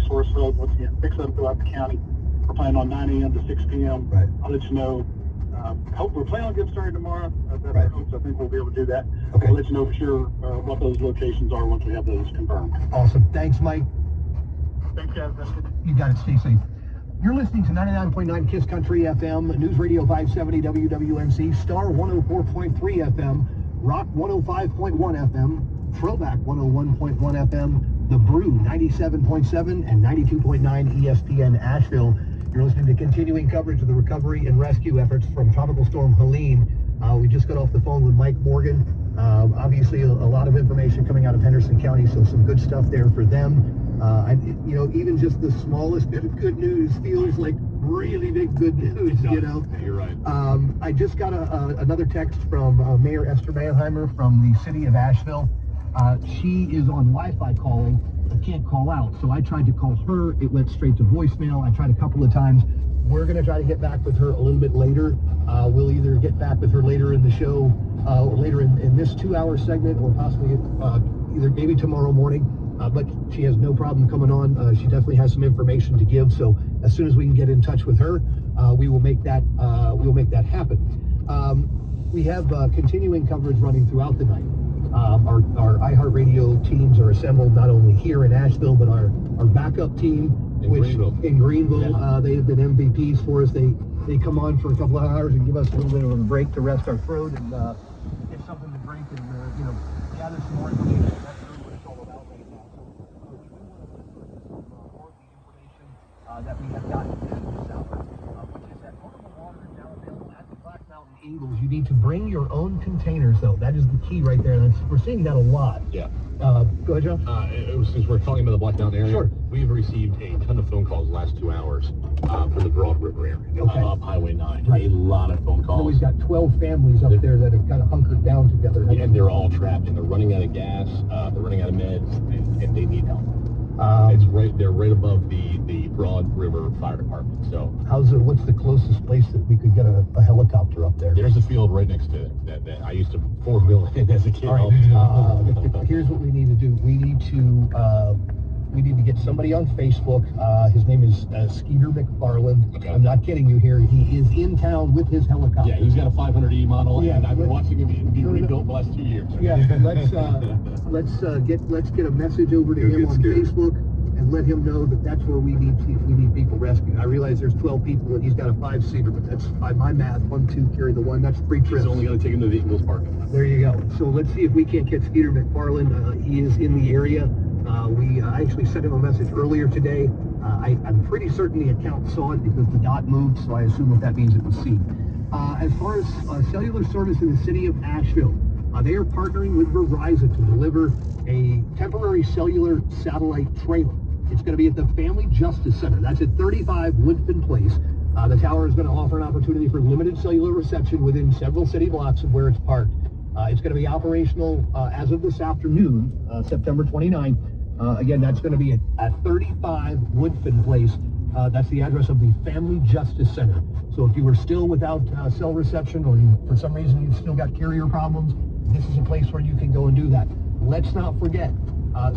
source hub. Once again, picks up throughout the county. We're planning on 9 a.m. to 6 p.m. Right. I'll let you know. Hope we're planning on getting started tomorrow. That's Right. our hopes. I think we'll be able to do that. Okay. We'll let you know for sure what those locations are once we have those confirmed. Awesome. Thanks, Mike. Thanks, guys. That's good. You got it. Stay safe. You're listening to 99.9 KISS Country FM, News Radio 570 WWNC, Star 104.3 FM, Rock 105.1 FM, Throwback 101.1 FM, The Brew 97.7 and 92.9 ESPN Asheville. You're listening to continuing coverage of the recovery and rescue efforts from Tropical Storm Helene. We just got off the phone with Mike Morgan. Obviously, a lot of information coming out of Henderson County, so some good stuff there for them. Even just the smallest bit of good news feels like really big good news, you know. You're right. I just got another text from Mayor Esther Manheimer from the city of Asheville. She is on Wi-Fi calling. I can't call out, so I tried to call her. It went straight to voicemail. I tried a couple of times. We're going to try to get back with her a little bit later. We'll either get back with her later in the show, or later in this 2-hour segment, or possibly either maybe tomorrow morning. But she has no problem coming on. She definitely has some information to give. So as soon as we can get in touch with her, we will make that happen. We have continuing coverage running throughout the night. Our iHeartRadio teams are assembled not only here in Asheville, but our backup team in Greenville. Yeah. They have been MVPs for us. They come on for a couple of hours and give us a little bit of a break to rest our throat and get something to drink and gather some more information. That's really what it's all about right now. So we do want to put more of the information that we have gotten this hour, which is that potable water is now available at the Black Mountain Eagles. You need to bring your own containers, though. That is the key right there. We're seeing that a lot. Yeah. Go ahead, John. Since we're talking about the Black Mountain area, Sure. we've received a ton of phone calls the last 2 hours for the Broad River area, Okay. up Highway 9. Right. A lot of phone So calls. we've got 12 families up there that have kind of hunkered down together. And they're all trapped, and they're running out of gas, they're running out of meds, and they need help. They're right above the Broad River Fire Department. So What's the closest place that we could get a helicopter up there? there's a field right next to it that I used to four-wheel in as a kid. All right. Here's what we need to do. We need to get somebody on Facebook. His name is Skeeter McFarland. Okay. I'm not kidding you here. He is in town with his helicopter. Yeah, he's got a 500E model, Yeah, and I've been watching him be no. rebuilt the last 2 years. Yeah, let's get a message over to him on Facebook and let him know that's where we need people rescued. I realize there's 12 people and he's got a 5-seater, but that's by my math, 1, 2 carry the 1. That's 3 trips. He's only going to take him to the Eagles parking lot. There you go. So let's see if we can't get Skeeter McFarland. He is in the area. I actually sent him a message earlier today. I'm pretty certain the account saw it because the dot moved, so I assume what that means it was seen. As far as cellular service in the city of Asheville, they are partnering with Verizon to deliver a temporary cellular satellite trailer. It's going to be at the Family Justice Center. That's at 35 Woodfin Place. The tower is going to offer an opportunity for limited cellular reception within several city blocks of where it's parked. It's going to be operational as of this afternoon, September 29th. Again, that's going to be at 35 Woodfin Place. That's the address of the Family Justice Center. So if you were still without cell reception, or for some reason you've still got carrier problems, this is a place where you can go and do that. Let's not forget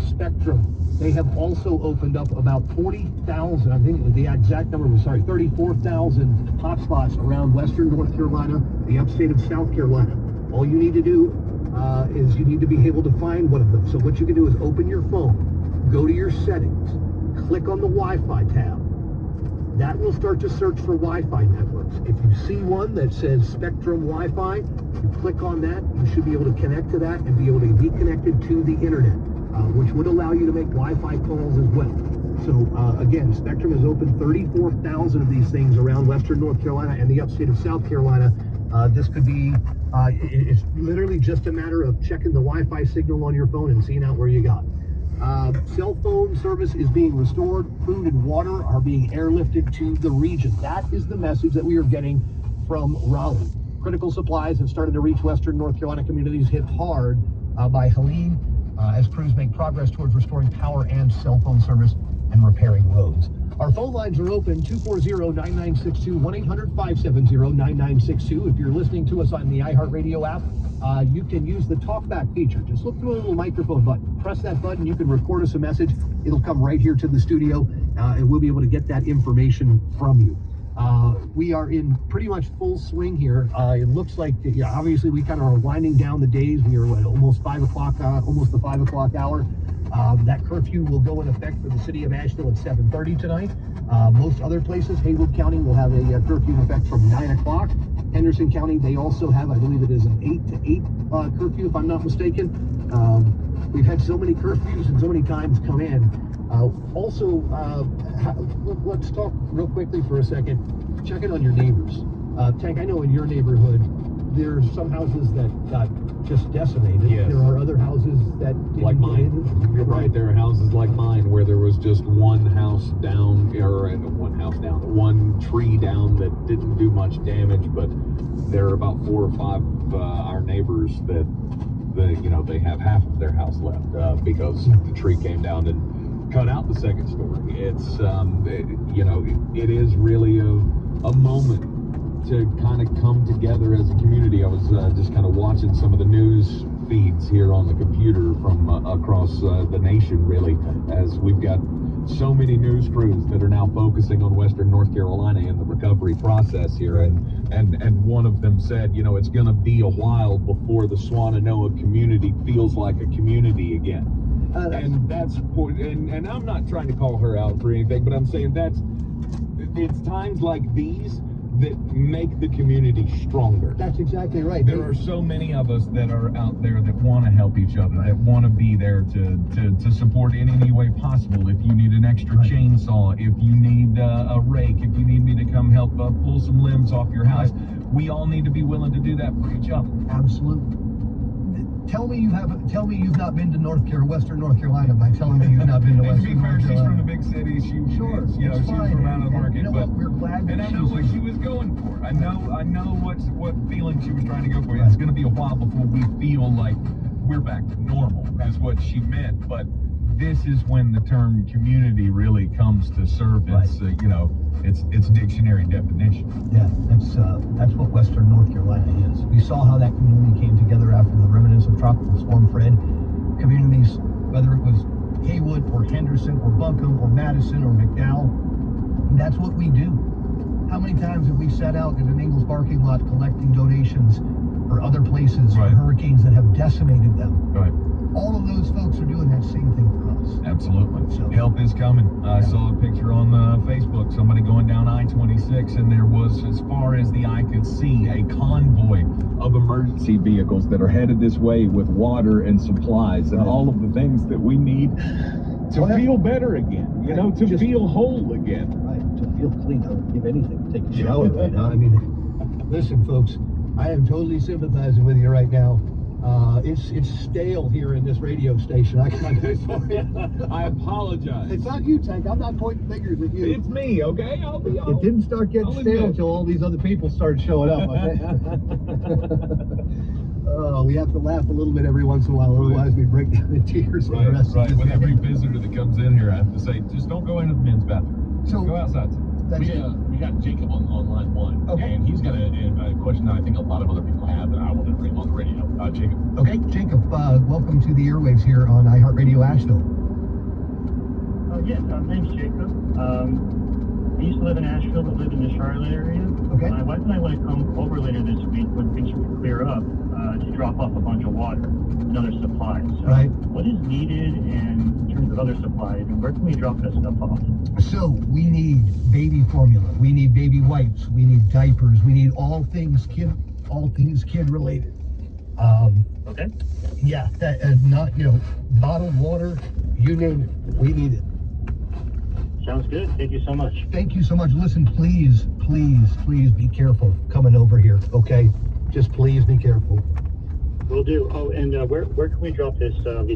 Spectrum. They have also opened up about 40,000, I think the exact number was, 34,000 hotspots around western North Carolina, the upstate of South Carolina. All you need to do is you need to be able to find one of them. So what you can do is open your phone, go to your settings, click on the Wi-Fi tab. That will start to search for Wi-Fi networks. If you see one that says Spectrum Wi-Fi, you click on that, you should be able to connect to that and be able to be connected to the internet, which would allow you to make Wi-Fi calls as well. So again, Spectrum has opened 34,000 of these things around western North Carolina and the upstate of South Carolina. This could be, it's literally just a matter of checking the Wi-Fi signal on your phone and seeing out where you got. Cell phone service is being restored. Food and water are being airlifted to the region. That is the message that we are getting from Raleigh. Critical supplies have started to reach western North Carolina communities hit hard by Helene as crews make progress towards restoring power and cell phone service and repairing roads. Our phone lines are open, 240-9962, 1-800-570-9962. If you're listening to us on the iHeartRadio app, you can use the talkback feature. Just look for a little microphone button. Press that button. You can record us a message. It'll come right here to the studio. and we'll be able to get that information from you. We are in pretty much full swing here. It looks like, obviously we kind of are winding down the days. We are at almost 5 o'clock, almost the 5 o'clock hour. That curfew will go in effect for the city of Asheville at 7:30 tonight. Most other places, Haywood County will have a curfew in effect from 9 o'clock. Henderson County, they also have, I believe it is an 8 to 8 curfew, if I'm not mistaken. We've had so many curfews and so many times come in. Let's talk real quickly for a second. Check in on your neighbors. Tank, I know in your neighborhood, there's some houses that got just decimated. Yes. There are other houses that didn't Like mine. get You're right. There are houses like mine where there was just one house down, one tree down that didn't do much damage, but there are about 4 or 5 our neighbors that they have half of their house left because the tree came down and cut out the second story. It's it is really a moment to kind of come together as a community. I was just kind of watching some of the news feeds here on the computer from across the nation, really, as we've got so many news crews that are now focusing on Western North Carolina and the recovery process here, and one of them said, it's going to be a while before the Swannanoa community feels like a community again. And that's and I'm not trying to call her out for anything, but I'm saying it's times like these that make the community stronger. That's exactly right. There are so many of us that are out there that want to help each other, that want to be there to support in any way possible. If you need an extra chainsaw, if you need a rake, if you need me to come help pull some limbs off your house, we all need to be willing to do that for each other. Absolutely. Tell me you've not been to Western North Carolina by telling me you've not been to Western North Carolina. She's from the big city. She's from out of the market. We're glad that I know what she was going for. I know what feeling she was trying to go for. It's going to be a while before we feel like we're back to normal. That's what she meant. But this is when the term community really comes to serve its dictionary definition. Yeah, that's what Western North Carolina is. We saw how that community came together after the remnants of Tropical Storm Fred. Communities, whether it was Haywood or Henderson or Buncombe or Madison or McDowell, that's what we do. How many times have we sat out in an Ingles parking lot collecting donations for other places for hurricanes that have decimated them? Right. All of those folks are doing that same thing for us. Absolutely. So, help is coming. I saw a picture on Facebook, somebody going down I-26, and there was, as far as the eye could see, a convoy of emergency vehicles that are headed this way with water and supplies and all of the things that we need to feel better again, to feel whole again. Right, to feel clean. I would give anything to take a shower right now. I mean, listen, folks, I am totally sympathizing with you right now. It's stale here in this radio station. I apologize. It's not you, Tank. I'm not pointing fingers at you. It's me, okay? It didn't start getting stale until all these other people started showing up. Okay? We have to laugh a little bit every once in a while, otherwise we break down in tears. Right. With every visitor that comes in here, I have to say, just don't go into the men's bathroom. So go outside. We got Jacob on line 1, and he's got a question that I think a lot of other people have that I want to bring on the radio. Jacob. Okay, Jacob, welcome to the airwaves here on iHeartRadio Asheville. Yes, my name's Jacob. I used to live in Asheville, but live in the Charlotte area. Okay. My wife and I want to come over later this week when things clear up to drop off a bunch of water and other supplies. So what is needed in terms of other supplies, and where can we drop that stuff off? So we need baby formula, we need baby wipes, we need diapers, we need all things kid related. Okay. Yeah, not bottled water, you name it, we need it. Sounds good. Thank you so much. Thank you so much. Listen, please be careful coming over here, okay? Just please be careful. Will do. Oh, and where can we drop these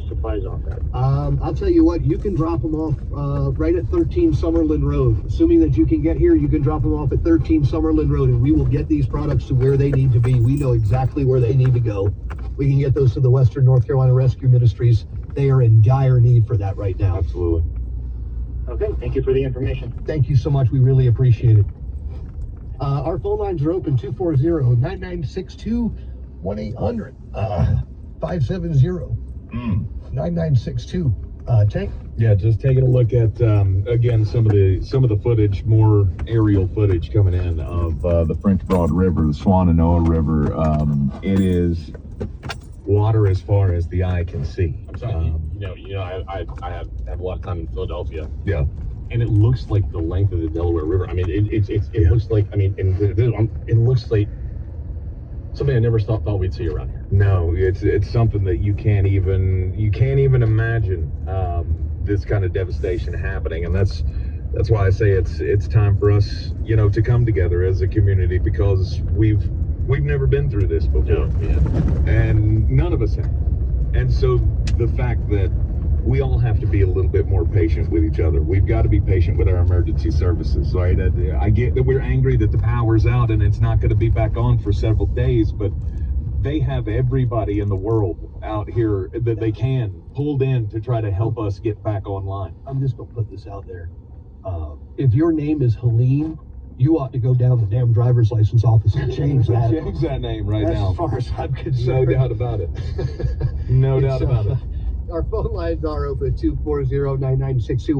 supplies off at? I'll tell you what, you can drop them off right at 13 Summerlin Road. Assuming that you can get here, you can drop them off at 13 Summerlin Road, and we will get these products to where they need to be. We know exactly where they need to go. We can get those to the Western North Carolina Rescue Ministries. They are in dire need for that right now. Absolutely. Okay, thank you for the information. Thank you so much. We really appreciate it. Our phone lines are open, 240-9962-1800, 570-9962. Tank? Yeah, just taking a look at again some of the footage, more aerial footage coming in of the French Broad River, the Swannanoa River. It is water as far as the eye can see. I'm sorry, I have a lot of time in Philadelphia. Yeah. And it looks like the length of the Delaware River. I mean, it looks like, I mean, it looks like something I never thought we'd see around here. No, it's something that you can't even imagine this kind of devastation happening, and that's why I say it's time for us, to come together as a community, because we've never been through this before, and none of us have. And so the fact that we all have to be a little bit more patient with each other. We've got to be patient with our emergency services, right? I get that we're angry that the power's out and it's not going to be back on for several days, but they have everybody in the world out here that they can pulled in to try to help us get back online. I'm just going to put this out there. If your name is Helene, you ought to go down to the damn driver's license office and change that. Change that name right now. As far as I'm concerned. No doubt about it. No doubt about it. Our phone lines are open at 240-9962,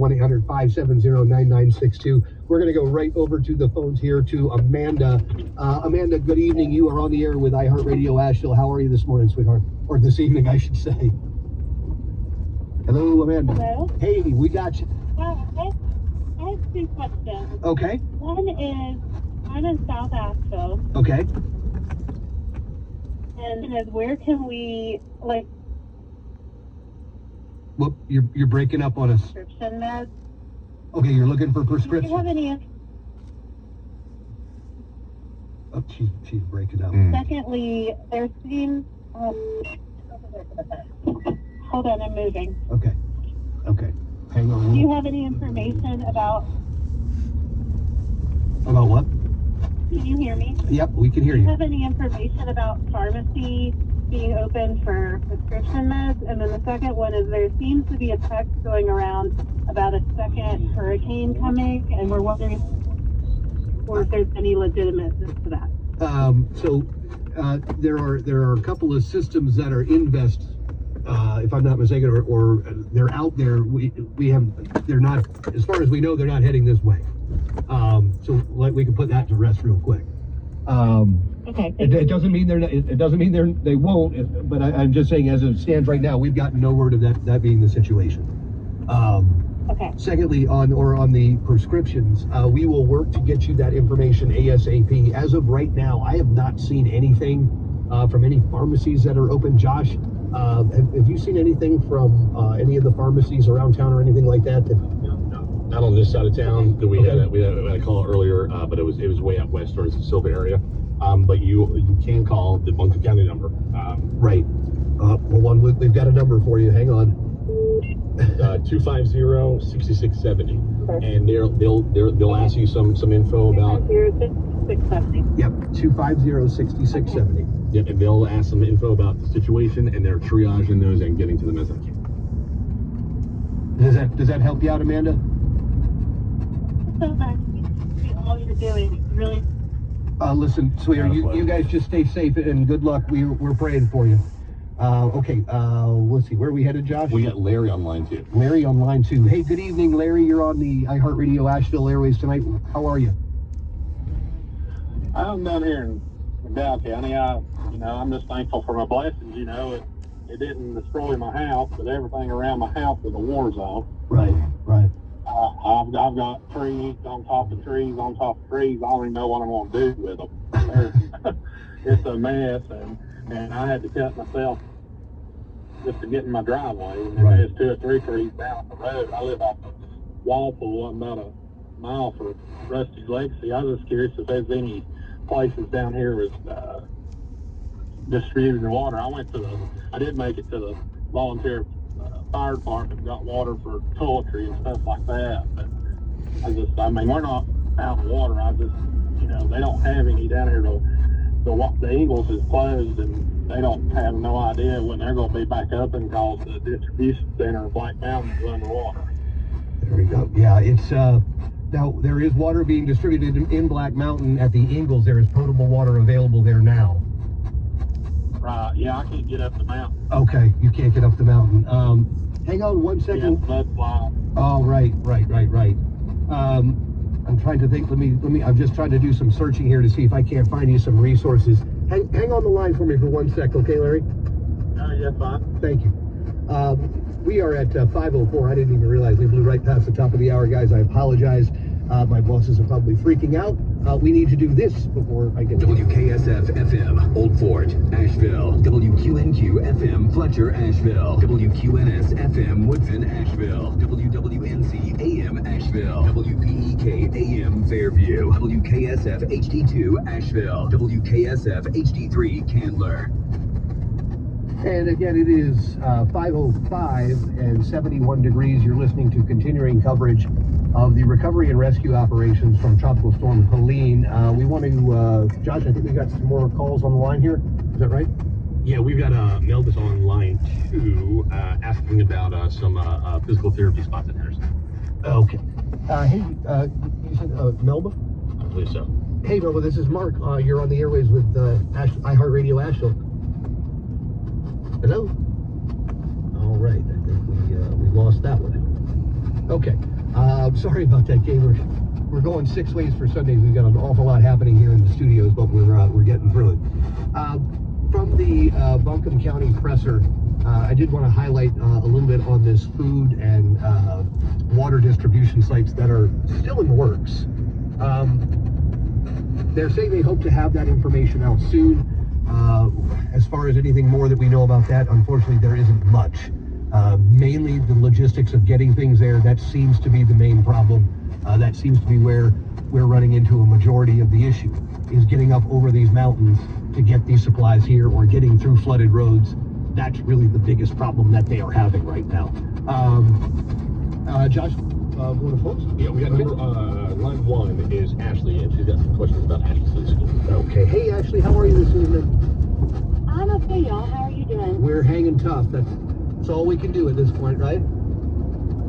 1-800-570-9962. We're going to go right over to the phones here to Amanda. Amanda, good evening. You are on the air with iHeartRadio Asheville. How are you this morning, sweetheart? Or this evening, I should say. Hello, Amanda. Hello? Hey, we got you. I have two questions. Okay. One is, I'm in South Asheville, Okay. and is where can we, like, Well, you're breaking up on us. prescription meds? Okay, you're looking for Do you prescription. have any? Oh, she's breaking up. Secondly, there seems, hold on, I'm moving. Okay. Hang on. Do you have any information about, About what? can you hear me? Yep, we can hear Do you you. have any information about pharmacy being open for prescription meds? And then the second one is, there seems to be a text going around about a second hurricane coming, and we're wondering or if there's any legitimateness to that. There are a couple of systems that are Invest, if I'm not mistaken, or they're out there. They're not, as far as we know, they're not heading this way. We can put that to rest real quick. Okay. It doesn't mean they're not, it doesn't mean they won't, but I'm just saying, as it stands right now, we've gotten no word of that being the situation. Okay. Secondly, on the prescriptions, we will work to get you that information ASAP. As of right now, I have not seen anything from any pharmacies that are open. Josh, have you seen anything from any of the pharmacies around town or anything like that? Not on this side of town. We had a call earlier, but it was way out west towards the Silva area. But you can call the Bunker County number. Right. Well, we've got a number for you. Hang on. 250-6670, and they'll ask you some info about. 670. Yep. 250-6670. Yep, and they'll ask some info about the situation, and they're triaging those and getting to them as they can. Does that help you out, Amanda? So much. All you're doing is really. Listen, sweetheart, you guys just stay safe and good luck. We're praying for you. Okay, let's see. Where are we headed, Josh? We got Larry on line too. Larry on line 2. Hey, good evening, Larry. You're on the iHeartRadio Asheville Airways tonight. How are you? I'm down here in Dow County. I'm just thankful for my blessings. It didn't destroy my house, but everything around my house was a war zone. Right. I've got trees on top of trees on top of trees. I don't even know what I'm going to do with them. It's a mess, and I had to cut myself just to get in my driveway. And there's 2 or 3 trees down the road. I live off of Walpole. I'm about a mile from Rusty's Legacy. I was just curious if there's any places down here with distributing water. I did make it to the volunteer fire department, got water for toiletry and stuff like that. But we're not out of water. They don't have any down here. The Eagles is closed, and they don't have no idea when they're going to be back up, and cause the distribution center in Black Mountain is underwater. There we go. Yeah, it's now there is water being distributed in Black Mountain at the Ingalls. There is potable water available there now. Right. Yeah, I can't get up the mountain. Okay, you can't get up the mountain. Hang on one second. Yeah, mudslide. Oh, right. I'm trying to think. Let me. I'm just trying to do some searching here to see if I can't find you some resources. Hang on the line for me for 1 sec, okay, Larry? Yeah, fine. Thank you. We are at 5:04. I didn't even realize we blew right past the top of the hour, guys. I apologize. My bosses are probably freaking out. We need to do this before I get WKSF FM, Old Fort, Asheville. WQNQ FM, Fletcher, Asheville. WQNS FM, Woodfin, Asheville. WWNC AM, Asheville. WPEK AM, Fairview. WKSF HD2, Asheville. WKSF HD3, Candler. And again, it is 5:05 and 71 degrees. You're listening to continuing coverage of the recovery and rescue operations from Tropical Storm Helene. We want to, Josh, I think we got some more calls on the line here. Is that right? Yeah, we've got Melba's on line 2 asking about some physical therapy spots in Henderson. Okay. Hey, you said Melba? I believe so. Hey, Melba, this is Mark. You're on the airways with iHeartRadio Asheville. Hello? All right, I think we lost that one. Okay. Sorry about that, Gabe. We're going 6 ways for Sundays. We've got an awful lot happening here in the studios, but we're getting through it. From the Buncombe County presser, I did want to highlight a little bit on this food and water distribution sites that are still in the works. They're saying they hope to have that information out soon. As far as anything more that we know about that, unfortunately, there isn't much. Mainly the logistics of getting things there, that seems to be the main problem. That seems to be where we're running into a majority of the issue, is getting up over these mountains to get these supplies here or getting through flooded roads. That's really the biggest problem that they are having right now. Josh, going to close? Yeah, we got line 1 is Ashley, and she's got some questions about Asheville City Schools. Okay. Hey, Ashley, how are you this evening? I'm okay, y'all. How are you doing? We're hanging tough. That's all we can do at this point, right?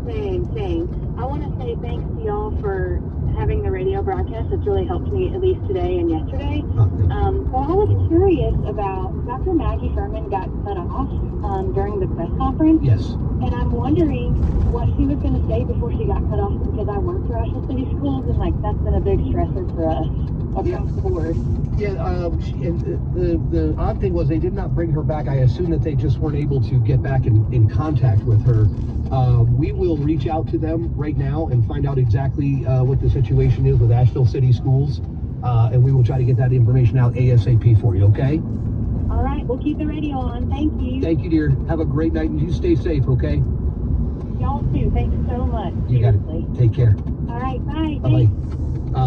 Same. I want to say thanks to y'all for having the radio broadcast. It's really helped me, at least today and yesterday. So I was curious about Dr. Maggie Furman got cut off during the press conference. Yes. And I'm wondering what she was going to say before she got cut off, because I work for Asheville City Schools, and that's been a big stressor for us across the board. Yeah, the odd thing was they did not bring her back. I assume that they just weren't able to get back in contact with her. We will reach out to them right now and find out exactly what the situation is with Asheville City Schools, and we will try to get that information out ASAP for you, okay? All right, we'll keep the radio on. Thank you. Thank you, dear. Have a great night, and you stay safe, okay? Y'all too. Thanks so much. You got Seriously. it. Take care. All right, bye. Bye-bye.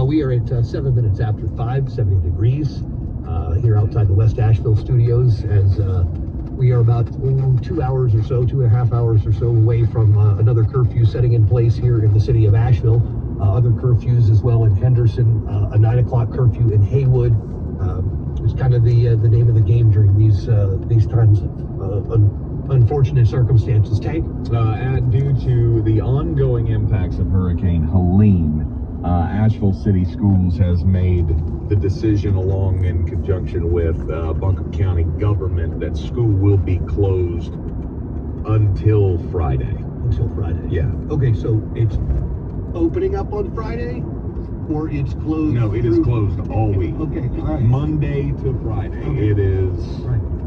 We are at 7 minutes after 5, 70 degrees, here outside the West Asheville studios, as we are about 2 hours or so, 2.5 hours or so away from another curfew setting in place here in the city of Asheville. Other curfews as well in Henderson, a 9 o'clock curfew in Haywood. It's kind of the name of the game during these times of unfortunate circumstances. Tank? Due to the ongoing impacts of Hurricane Helene, Asheville City Schools has made the decision, along in conjunction with Buncombe County government, that school will be closed until Friday. Until Friday? Yeah. Okay, so it's opening up on Friday, or it's closed? No, it is closed all week. Okay, all right. Monday to Friday. Okay.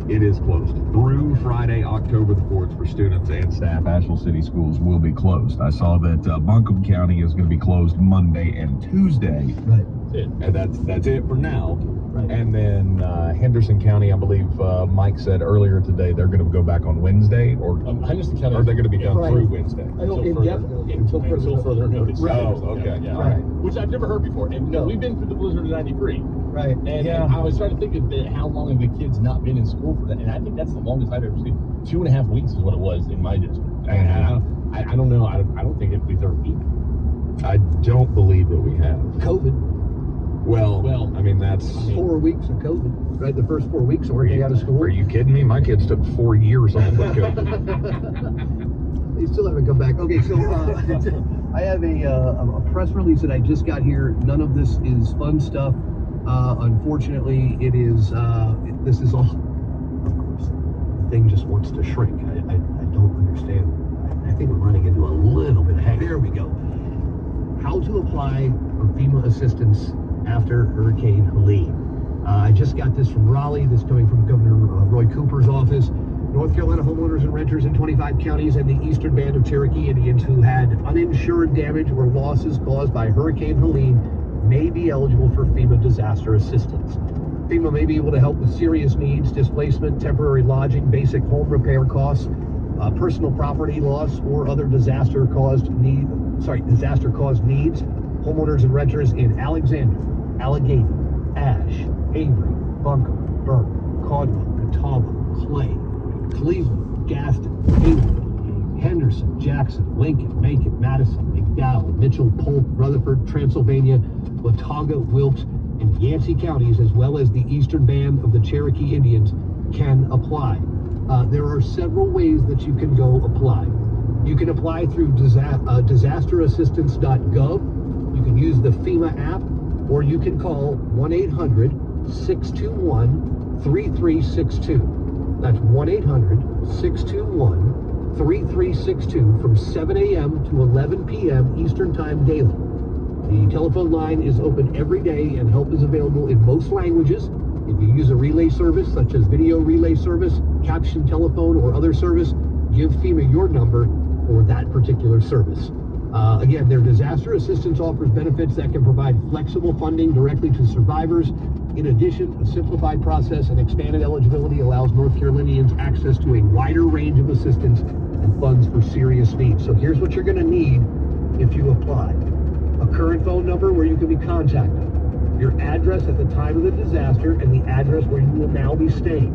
It is closed through Friday, October the 4th, for students and staff. Asheville City Schools will be closed. I saw that Buncombe County is going to be closed Monday and Tuesday. Right. And that's it for now. Right. And then Henderson County, I believe Mike said earlier today, they're going to go back on Wednesday, or Henderson County, are they going to be done Right. through Wednesday? I know, indefinitely. Until further notice. Right. Oh, okay. Yeah. Right. Which I've never heard before. And No. we've been through the blizzard of '93. Right. And Yeah. I was trying to think of how long have the kids not been in school for that. And I think that's the longest I've ever seen. 2.5 weeks is what it was in my district. I don't know. I don't think it'd be 3 weeks. I don't believe that we have. COVID. Well, I mean, that's... 4 weeks of COVID, right? The first 4 weeks of working out of school. Are you kidding me? My kids took 4 years off of COVID. They still haven't come back. Okay, so I have a press release that I just got here. None of this is fun stuff. Unfortunately, it is. This is all. Of course, the thing just wants to shrink. I don't understand. I think we're running into a little bit of heck. There we go. How to apply for FEMA assistance after Hurricane Helene. I just got this from Raleigh. This coming from Governor Roy Cooper's office. North Carolina homeowners and renters in 25 counties and the eastern band of Cherokee Indians who had uninsured damage or losses caused by Hurricane Helene may be eligible for FEMA disaster assistance. FEMA may be able to help with serious needs, displacement, temporary lodging, basic home repair costs, personal property loss, or other disaster-caused needs. Homeowners and renters in Alexandria, Allegheny, Ashe, Avery, Buncombe, Burke, Caldwell, Catawba, Clay, Cleveland, Gaston, Hayward, Henderson, Jackson, Lincoln, Macon, Madison, McDowell, Mitchell, Polk, Rutherford, Transylvania, Watauga, Wilkes, and Yancey counties, as well as the eastern band of the Cherokee Indians, can apply. There are several ways that you can go apply. You can apply through disasterassistance.gov. You can use the FEMA app, or you can call 1-800-621-3362. That's 1-800-621-3362 from 7 a.m. to 11 p.m. Eastern Time daily. The telephone line is open every day and help is available in most languages. If you use a relay service, such as video relay service, caption telephone, or other service, give FEMA your number for that particular service. Again, their disaster assistance offers benefits that can provide flexible funding directly to survivors. In addition, a simplified process and expanded eligibility allows North Carolinians access to a wider range of assistance and funds for serious needs. So here's what you're going to need if you apply. A current phone number where you can be contacted, your address at the time of the disaster, and the address where you will now be staying,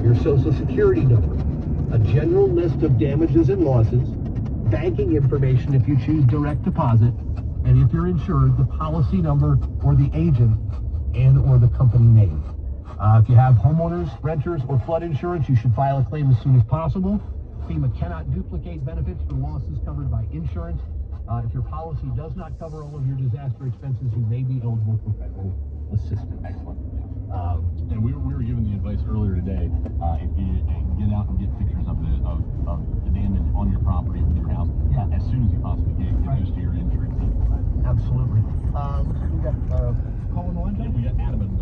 your social security number, a general list of damages and losses, banking information if you choose direct deposit, and if you're insured, the policy number or the agent and or the company name. If you have homeowners, renters, or flood insurance, you should file a claim as soon as possible. FEMA cannot duplicate benefits for losses covered by insurance. If your policy does not cover all of your disaster expenses, you may be eligible for federal assistance. Excellent. And we were given the advice earlier today, if you get out and get pictures of the damage on your property with your house, as soon as you possibly can, get those to your insurance. Absolutely.